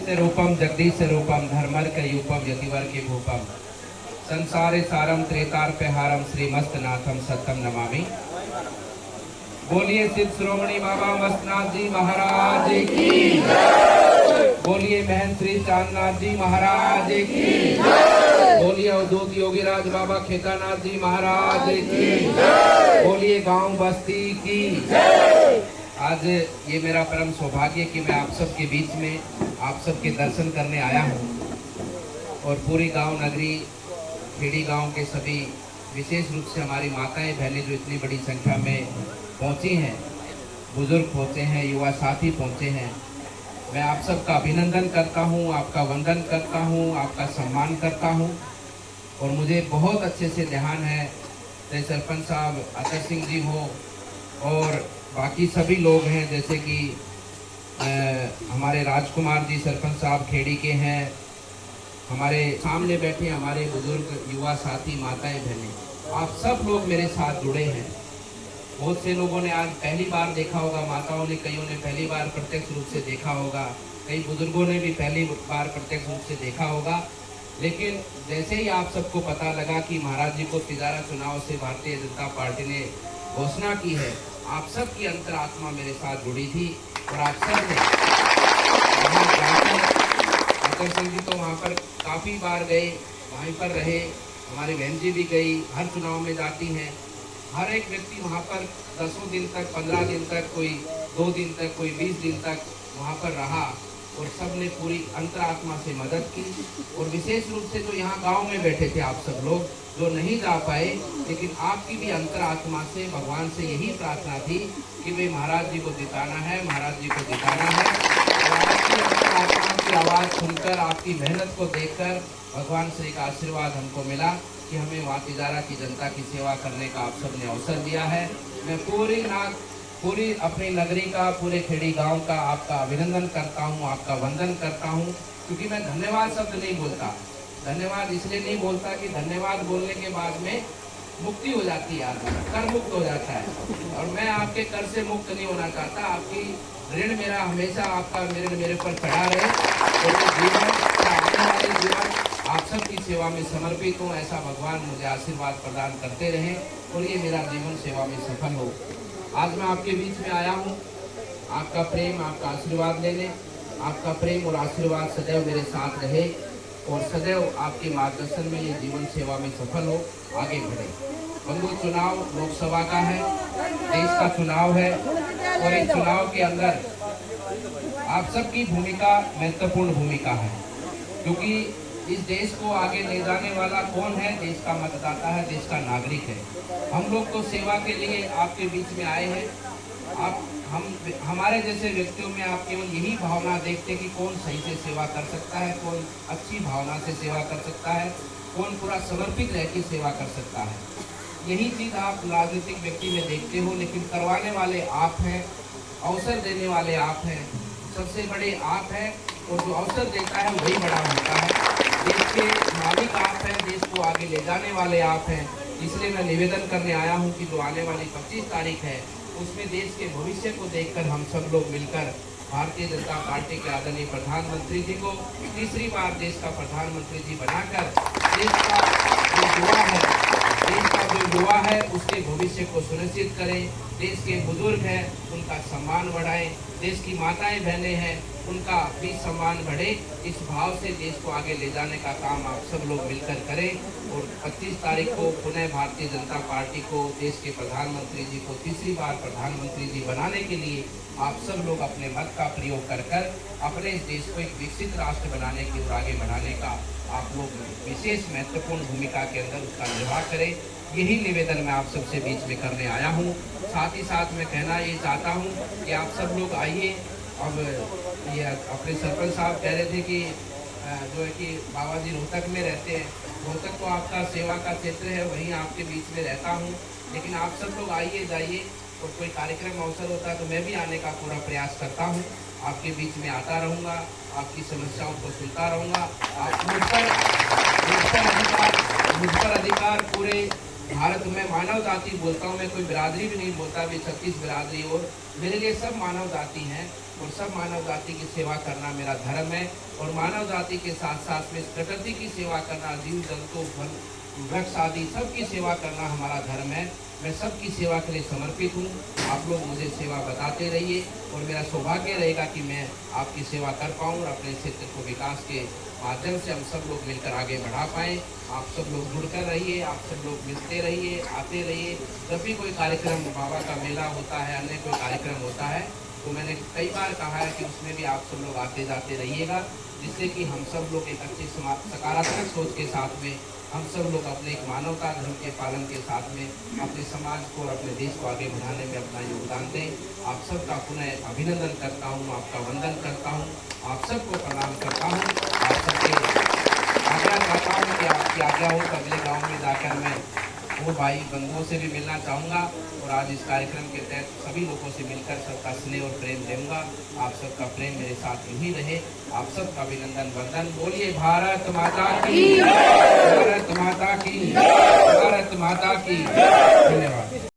से रूपम जगदीश से रूपम धर्मर के यूपम यतिवर के भूपम संसारे सारम त्रेतार्पे हारम श्रीमस्त नाथम सत्यम नमामि। बोलिए सिद्ध श्रोमणी बाबा मस्तनाथ जी महाराज की, बोलिए महंत श्री चांदनाथ जी महाराज की, बोलिए अवधूत योगीराज बाबा खेतानाथ जी महाराज की, बोलिए गांव बस्ती की। आज ये मेरा परम सौभाग्य कि मैं आप सबके बीच में आप सबके दर्शन करने आया हूँ और पूरी गांव नगरी खेड़ी गांव के सभी विशेष रूप से हमारी माताएं बहनें जो इतनी बड़ी संख्या में पहुंची हैं, बुजुर्ग पहुंचे हैं, युवा साथी पहुंचे हैं, मैं आप सबका अभिनंदन करता हूं, आपका वंदन करता हूं, आपका सम्मान करता हूं। और मुझे बहुत अच्छे से ध्यान है चाहे सरपंच साहब अतर सिंह जी हो और बाकी सभी लोग हैं, जैसे कि हमारे राजकुमार जी सरपंच साहब खेड़ी के हैं, हमारे सामने बैठे हमारे बुजुर्ग युवा साथी माताएं बहनें, आप सब लोग मेरे साथ जुड़े हैं। बहुत से लोगों ने आज पहली बार देखा होगा, माताओं ने कईयों ने पहली बार प्रत्यक्ष रूप से देखा होगा, कई बुजुर्गों ने भी पहली बार प्रत्यक्ष रूप से देखा होगा। लेकिन जैसे ही आप सबको पता लगा कि महाराज जी को तिजारा चुनाव से भारतीय जनता पार्टी ने घोषणा की है, आप सब की अंतरात्मा मेरे साथ जुड़ी थी और आप सब ने अतर सिंह जी तो वहाँ पर काफ़ी बार गए, वहीं पर रहे, हमारी बहन जी भी गई, हर चुनाव में जाती हैं, हर एक व्यक्ति वहाँ पर 10 दिन तक, 15 दिन तक, कोई 2 दिन तक, कोई 20 दिन तक वहाँ पर रहा और सब ने पूरी अंतरात्मा से मदद की। और विशेष रूप से जो यहाँ गांव में बैठे थे आप सब लोग जो नहीं जा पाए, लेकिन आपकी भी अंतरात्मा से भगवान से यही प्रार्थना थी कि वे महाराज जी को जिताना है, महाराज जी को जिताना है। और आपकी अंतरात्मा की आवाज़ सुनकर, आपकी मेहनत को देखकर भगवान से एक आशीर्वाद हमको मिला कि हमें वहाँ तिजारा की जनता की सेवा करने का आप सब ने अवसर दिया है। मैं पूरी अपनी नगरी का, पूरे खेड़ी गांव का आपका अभिनंदन करता हूं, आपका वंदन करता हूं, क्योंकि मैं धन्यवाद शब्द नहीं बोलता। धन्यवाद इसलिए नहीं बोलता कि धन्यवाद बोलने के बाद में मुक्ति हो जाती है, आदमी कर मुक्त हो जाता है, और मैं आपके कर से मुक्त नहीं होना चाहता। आपकी ऋण मेरा हमेशा आपका मेरे पर चढ़ा रहे और जीवन आप सबकी सेवा में समर्पित हूँ, ऐसा भगवान मुझे आशीर्वाद प्रदान करते रहें और ये मेरा जीवन सेवा में सफल हो। आज मैं आपके बीच में आया हूँ आपका प्रेम, आपका आशीर्वाद लेने। आपका प्रेम और आशीर्वाद सदैव मेरे साथ रहे और सदैव आपके मार्गदर्शन में ये जीवन सेवा में सफल हो, आगे बढ़े। बंधु, चुनाव लोकसभा का है, देश का चुनाव है और इस चुनाव के अंदर आप सबकी भूमिका महत्वपूर्ण भूमिका है, क्योंकि इस देश को आगे ले जाने वाला कौन है? देश का मतदाता है, देश का नागरिक है। हम लोग तो सेवा के लिए आपके बीच में आए हैं। हमारे जैसे व्यक्तियों में आप केवल यही भावना देखते कि कौन सही से सेवा कर सकता है, कौन अच्छी भावना से सेवा कर सकता है, कौन पूरा समर्पित रह के सेवा कर सकता है। यही चीज़ आप राजनीतिक व्यक्ति में देखते हो, लेकिन करवाने वाले आप हैं, अवसर देने वाले आप हैं, सबसे बड़े आप हैं और जो अवसर देता है वही बड़ा होता है। देश के मालिक आप हैं, देश को आगे ले जाने वाले आप हैं। इसलिए मैं निवेदन करने आया हूं कि जो आने वाली 25 तारीख है उसमें देश के भविष्य को देखकर हम सब लोग मिलकर भारतीय जनता पार्टी के आदरणीय प्रधानमंत्री जी को तीसरी बार देश का प्रधानमंत्री जी बनाकर देश का जो युवा है उसके भविष्य को सुनिश्चित करें। देश के बुजुर्ग हैं उनका सम्मान बढ़ाएं, देश की माताएं बहनें हैं उनका भी सम्मान बढ़े। इस भाव से देश को आगे ले जाने का काम आप सब लोग मिलकर करें और 25 तारीख को पुनः भारतीय जनता पार्टी को, देश के प्रधानमंत्री जी को तीसरी बार प्रधानमंत्री जी बनाने के लिए आप सब लोग अपने मत का प्रयोग कर अपने इस देश को एक विकसित राष्ट्र बनाने की ओर आगे बढ़ाने का आप लोग विशेष महत्वपूर्ण भूमिका के अंदर उसका निर्वाह करें। यही निवेदन मैं आप सबसे बीच में करने आया हूँ। साथ ही साथ मैं कहना ये चाहता हूँ कि आप सब लोग आइए। अब ये अपने सरपंच साहब कह रहे थे कि जो है कि बाबा जी रोहतक में रहते हैं, रोहतक तो आपका सेवा का क्षेत्र है, वहीं आपके बीच में रहता हूँ, लेकिन आप सब लोग आइए जाइए और कोई कार्यक्रम अवसर होता है तो मैं भी आने का पूरा प्रयास करता हूँ। आपके बीच में आता रहूँगा, आपकी समस्याओं को सुनता रहूँगा। आप मुझ पर अधिकार पूरे भारत में मानव जाति बोलता हूँ मैं, कोई बिरादरी भी नहीं बोलता, भी 36 बिरादरी, और मेरे लिए सब मानव जाति हैं और सब मानव जाति की सेवा करना मेरा धर्म है। और मानव जाति के साथ साथ में इस प्रकृति की सेवा करना, जीव जंतु वृक्ष आदि सबकी सेवा करना हमारा धर्म है। मैं सबकी सेवा के लिए समर्पित हूँ। आप लोग मुझे सेवा बताते रहिए और मेरा सौभाग्य रहेगा कि मैं आपकी सेवा कर पाऊँ और अपने क्षेत्र को विकास के माध्यम से हम सब लोग मिलकर आगे बढ़ा पाएँ। आप सब लोग जुड़कर रहिए, आप सब लोग मिलते रहिए, आते रहिए। जब भी कोई कार्यक्रम, बाबा का मेला होता है, अन्य कोई कार्यक्रम होता है, तो मैंने कई बार कहा है कि उसमें भी आप सब लोग आते जाते रहिएगा, जिससे कि हम सब लोग एक अच्छी सकारात्मक सोच के साथ में हम सब लोग अपने एक मानवता धर्म के पालन के साथ में अपने समाज को और अपने देश को आगे बढ़ाने में अपना योगदान दें। आप सबका पुनः अभिनंदन करता हूँ, आपका वंदन करता हूँ, आप सबको प्रणाम करता हूँ। आप सबके आज्ञा चाहता हूँ कि आपकी आज्ञा हो तो अगले गाँव में जाकर मैं वो भाई बंधुओं से भी मिलना चाहूँगा और आज इस कार्यक्रम के तहत सभी लोगों से मिलकर सबका स्नेह और प्रेम दूंगा। आप सबका प्रेम मेरे साथ यूं ही रहे। आप सबका अभिनंदन वंदन। बोलिए भारत माता की, भारत माता की, भारत माता की। धन्यवाद।